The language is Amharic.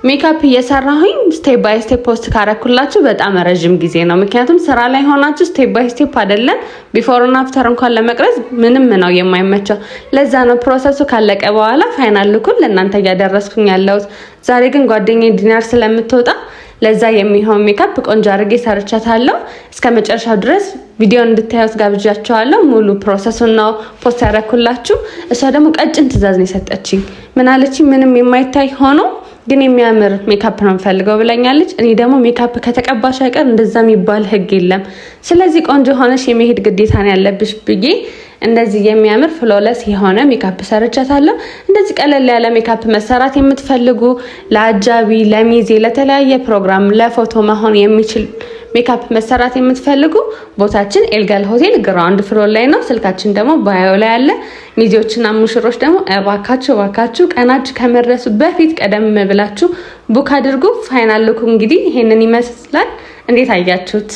ሜካፕ እየሰራሁኝ ስቴፕ ባይ ስቴፕ ፖስት ካረኩላችሁ በጣም ረጅም ጊዜ ነው። ምክንያቱም ስራ ላይ ሆናችሁ ስቴፕ ባይ ስቴፕ አይደለም ቢፎር እና አፍተር እንኳን ለመቅረጽ ምንም ነው የማይመቸው። ለዛ ነው ፕሮሰሱ ካለቀ በኋላ ፋይናል ሉኩን ለእናንተ እያደረስኩኝ ያለሁት። ዛሬ ግን ጓደኛዬ ዲነር ስለምትወጣ ለዛ የሚሆን ሜካፕ ቆንጆ አድርጌ ሰርቻታለሁ። እስከ መጨረሻው ድረስ ቪዲዮን እንድታዩት ጋብዣችኋለሁ። ሙሉ ፕሮሰሱን ነው ፖስት ያረኩላችሁ። እሷ ደግሞ ቀጭን ትዕዛዝ ነው የሰጠችኝ። ምን አለችኝ? ምንም የማይታይ ሆኖ ግን የሚያምር ሜካፕ ነው የምፈልገው ብለኛለች። እኔ ደግሞ ሜካፕ ከተቀባሽ አይቀር እንደዛ የሚባል ህግ የለም። ስለዚህ ቆንጆ ሆነሽ የመሄድ ግዴታ ነው ያለብሽ ብዬ እንደዚህ የሚያምር ፍሎለስ የሆነ ሜካፕ ሰርቻታለሁ። እንደዚህ ቀለል ያለ ሜካፕ መሰራት የምትፈልጉ ለአጃቢ፣ ለሚዜ፣ ለተለያየ ፕሮግራም፣ ለፎቶ መሆን የሚችል ሜካፕ መሰራት የምትፈልጉ ቦታችን ኤልጋል ሆቴል ግራውንድ ፍሎር ላይ ነው። ስልካችን ደግሞ ባዮ ላይ አለ። ሚዜዎችና ሙሽሮች ደግሞ እባካችሁ ቀናችሁ ከመድረሱ በፊት ቀደም ብላችሁ ቡክ አድርጉ። ፋይናል ሉክ እንግዲህ ይሄንን ይመስላል። እንዴት አያችሁት?